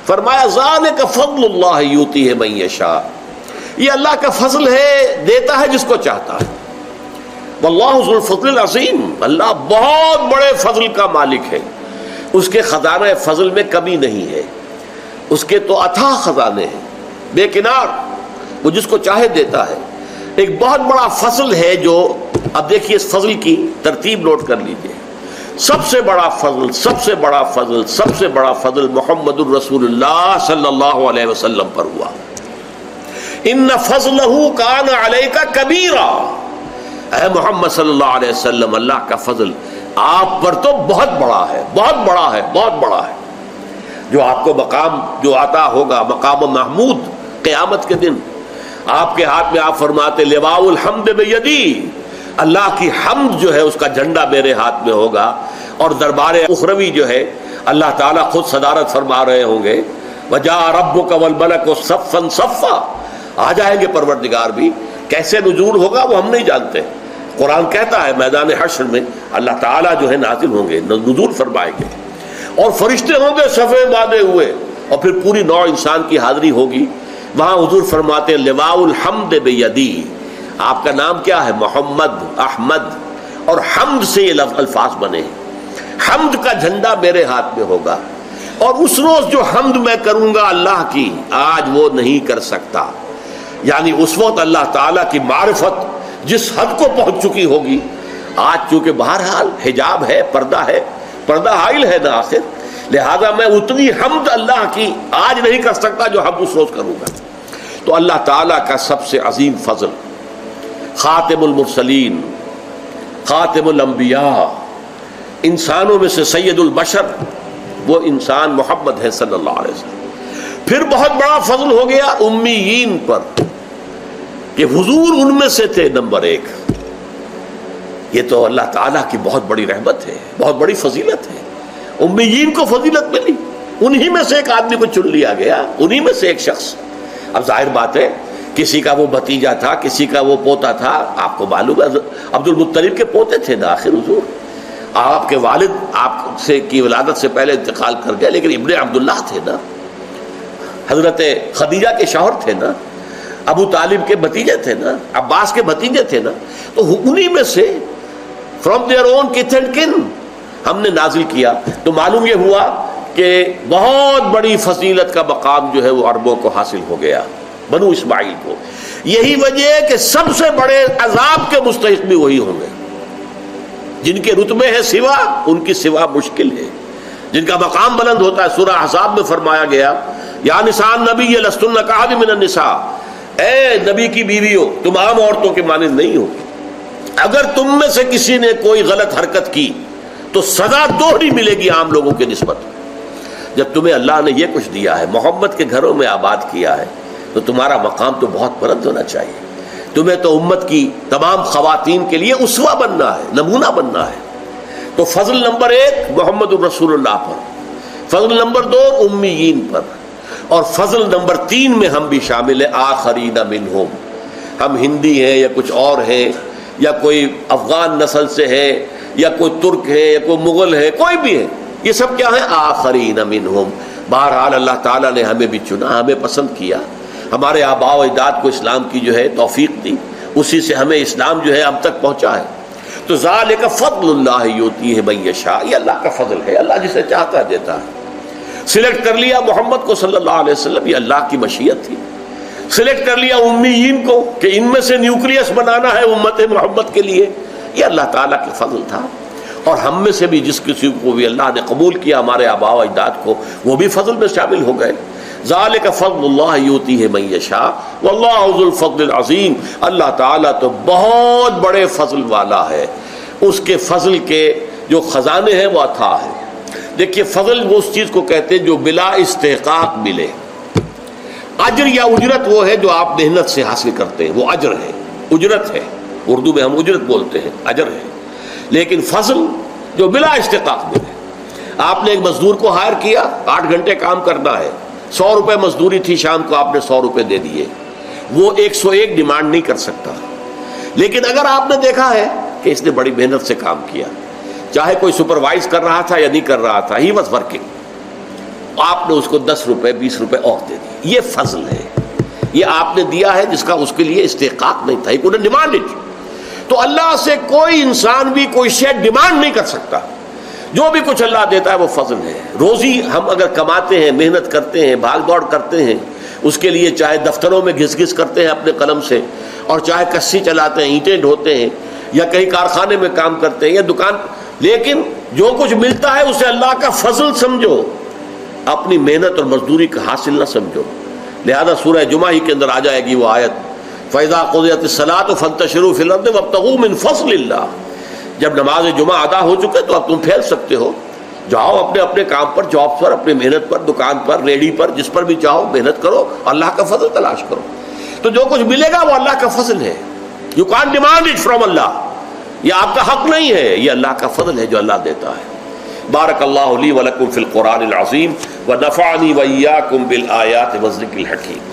فرمایا ذالک فضل اللہ یؤتیہ من یشاء، یہ اللہ کا فضل ہے، دیتا ہے جس کو چاہتا ہے۔ واللہ ذو الفضل العظیم، اللہ بہت بڑے فضل کا مالک ہے، اس کے خزانہ فضل میں کمی نہیں ہے، اس کے تو اتھاہ خزانے ہیں بے کنار، وہ جس کو چاہے دیتا ہے۔ ایک بہت بڑا فضل ہے جو، اب دیکھیے اس فضل کی ترتیب نوٹ کر لیجیے۔ سب سے بڑا فضل، سب سے بڑا فضل، سب سے بڑا فضل محمد الرسول اللہ صلی اللہ علیہ وسلم پر ہوا۔ ان فضلہ کان علیک کبیرا، اے محمد صلی اللہ علیہ وسلم، اللہ کا فضل آپ پر تو بہت بڑا ہے، بہت بڑا ہے، بہت بڑا ہے۔ جو آپ کو مقام جو عطا ہوگا، مقام محمود قیامت کے دن، آپ کے ہاتھ میں آپ فرماتے لواء الحمد بیدی، اللہ کی حمد جو ہے اس کا جھنڈا میرے ہاتھ میں ہوگا، اور دربار اخروی جو ہے اللہ تعالیٰ خود صدارت فرما رہے ہوں گے، وجاء ربک والملک صفا صفا، آ جائیں گے پروردگار بھی، کیسے نزول ہوگا وہ ہم نہیں جانتے۔ قرآن کہتا ہے میدان حشر میں اللہ تعالیٰ جو ہے نازل ہوں گے، نزول فرمائیں گے، اور فرشتے ہوں گے صفے باندھے ہوئے، اور پھر پوری نوع انسان کی حاضری ہوگی۔ وہاں حضور فرماتے ہیں لواء الحمد بیدی، آپ کا نام کیا ہے؟ محمد، احمد، اور حمد سے یہ الفاظ بنے ہیں، حمد کا جھنڈا میرے ہاتھ میں ہوگا، اور اس روز جو حمد میں کروں گا اللہ کی، آج وہ نہیں کر سکتا۔ یعنی اس وقت اللہ تعالیٰ کی معرفت جس حد کو پہنچ چکی ہوگی، آج چونکہ بہرحال حجاب ہے، پردہ حائل ہے نا آخر، لہذا میں اتنی حمد اللہ کی آج نہیں کر سکتا جو حمد اس روز کروں گا۔ تو اللہ تعالیٰ کا سب سے عظیم فضل، خاتم المرسلین، خاتم الانبیاء، انسانوں میں سے سید البشر، وہ انسان محمد ہے صلی اللہ علیہ وسلم۔ پھر بہت بڑا فضل ہو گیا امیین پر، کہ حضور ان میں سے تھے نمبر ایک۔ یہ تو اللہ تعالیٰ کی بہت بڑی رحمت ہے، بہت بڑی فضیلت ہے، امیین کو فضیلت ملی، انہی میں سے ایک آدمی کو چن لیا گیا، انہی میں سے ایک شخص۔ اب ظاہر بات ہے کسی کا وہ بھتیجا تھا، کسی کا وہ پوتا تھا، آپ کو معلوم ہے عبد المطلب کے پوتے تھے نا آخر حضور، آپ کے والد آپ سے کی ولادت سے پہلے انتقال کر گئے، لیکن ابن عبداللہ تھے نا، حضرت خدیجہ کے شوہر تھے نا، ابو طالب کے بھتیجے تھے نا، عباس کے بھتیجے تھے نا، تو انہی میں سے فرام دیئر اون کتھ اینڈ کن ہم نے نازل کیا۔ تو معلوم یہ ہوا کہ بہت بڑی فضیلت کا مقام جو ہے وہ عربوں کو حاصل ہو گیا، بنو اسماعیل کو۔ یہی وجہ ہے کہ سب سے بڑے عذاب کے مستحق بھی وہی ہوں گے، جن کے رتبے ہیں سوا، ان کی سوا مشکل ہے، جن کا مقام بلند ہوتا ہے۔ سورہ احزاب میں فرمایا گیا یا نساء النبی لستن کاحد من النساء، اے نبی کی بیویوں تم عام عورتوں کے مانند نہیں ہو، اگر تم میں سے کسی نے کوئی غلط حرکت کی تو سزا دوہری ملے گی عام لوگوں کے نسبت۔ جب تمہیں اللہ نے یہ کچھ دیا ہے، محمد کے گھروں میں آباد کیا ہے، تو تمہارا مقام تو بہت بلند ہونا چاہیے، تمہیں تو امت کی تمام خواتین کے لیے اسوہ بننا ہے، نمونہ بننا ہے۔ تو فضل نمبر ایک محمد الرسول اللہ پر، فضل نمبر دو امیین پر، اور فضل نمبر تین میں ہم بھی شامل ہیں، آخرین منہم، ہم ہندی ہیں یا کچھ اور ہیں، یا کوئی افغان نسل سے ہے، یا کوئی ترک ہے، یا کوئی مغل ہے، کوئی بھی ہے، یہ سب کیا ہے؟ آخرین منہم۔ بہرحال اللہ تعالیٰ نے ہمیں بھی چنا، ہمیں پسند کیا، ہمارے آباء و اجداد کو اسلام کی جو ہے توفیق دی، اسی سے ہمیں اسلام جو ہے اب تک پہنچا ہے۔ تو ذالک فضل اللہ یؤتیہ من یشاء، یہ اللہ کا فضل ہے، اللہ جسے چاہتا ہے دیتا ہے۔ سلیکٹ کر لیا محمد کو صلی اللہ علیہ وسلم، یہ اللہ کی مشیت تھی۔ سلیکٹ کر لیا امیین کو کہ ان میں سے نیوکلیس بنانا ہے امت محمد کے لیے، یہ اللہ تعالیٰ کا فضل تھا۔ اور ہم میں سے بھی جس کسی کو بھی اللہ نے قبول کیا، ہمارے آباء و اجداد کو، وہ بھی فضل میں شامل ہو گئے۔ ذالک فضل اللہ یؤتیہ من یشاء واللہ ذو الفضل العظیم، اللہ تعالیٰ تو بہت بڑے فضل والا ہے، اس کے فضل کے جو خزانے ہیں وہ اتھاہ ہیں۔ دیکھیے فضل وہ اس چیز کو کہتے ہیں جو بلا استحقاق ملے، اجر یا اجرت وہ ہے جو آپ محنت سے حاصل کرتے ہیں، وہ اجر ہے، اجرت ہے، اردو میں ہم اجرت بولتے ہیں، اجر ہے۔ لیکن فضل جو بلا استحقاق ملے، آپ نے ایک مزدور کو ہائر کیا، 8 گھنٹے کام کرنا ہے، 100 روپے مزدوری تھی، شام کو آپ نے 100 روپے دے دیے، وہ 101 ڈیمانڈ نہیں کر سکتا۔ لیکن اگر آپ نے دیکھا ہے کہ اس نے بڑی محنت سے کام کیا، چاہے کوئی سپروائز کر رہا تھا یا نہیں کر رہا تھا، ہی واز ورکنگ، آپ نے اس کو 10 روپے 20 روپے اور دے دیے. یہ فضل ہے, یہ آپ نے دیا ہے جس کا اس کے لیے استحقاق نہیں تھا. ہی کوئی ڈیمانڈ. تو اللہ سے کوئی انسان بھی کوئی شے ڈیمانڈ نہیں کر سکتا. جو بھی کچھ اللہ دیتا ہے وہ فضل ہے. روزی ہم اگر کماتے ہیں, محنت کرتے ہیں, بھاگ دوڑ کرتے ہیں, اس کے لیے چاہے دفتروں میں گھس گھس کرتے ہیں اپنے قلم سے, اور چاہے کسی چلاتے ہیں, اینٹیں ڈھوتے ہیں, یا کہیں کارخانے میں کام کرتے ہیں یا دکان, لیکن جو کچھ ملتا ہے اسے اللہ کا فضل سمجھو, اپنی محنت اور مزدوری کا حاصل نہ سمجھو. لہذا سورہ جمعہ ہی کے اندر آ جائے گی وہ آیت, فَإِذَا قُضِيَتِ الصَّلَاةُ فَانتَشِرُوا فِي الْأَرْضِ وَابْتَغُوا مِن فَضْلِ اللَّهِ. جب نماز جمعہ ادا ہو چکے تو اب تم پھیل سکتے ہو, جاؤ اپنے اپنے کام پر, جاب پر, اپنی محنت پر, دکان پر, ریڑھی پر, جس پر بھی چاہو محنت کرو, اللہ کا فضل تلاش کرو. تو جو کچھ ملے گا وہ اللہ کا فضل ہے. You can't demand it from Allah, یہ آپ کا حق نہیں ہے, یہ اللہ کا فضل ہے جو اللہ دیتا ہے. بارک اللہ لی ولکم فی القرآن العظیم ونفعنی وإیاکم بالآیات والذکر الحکیم.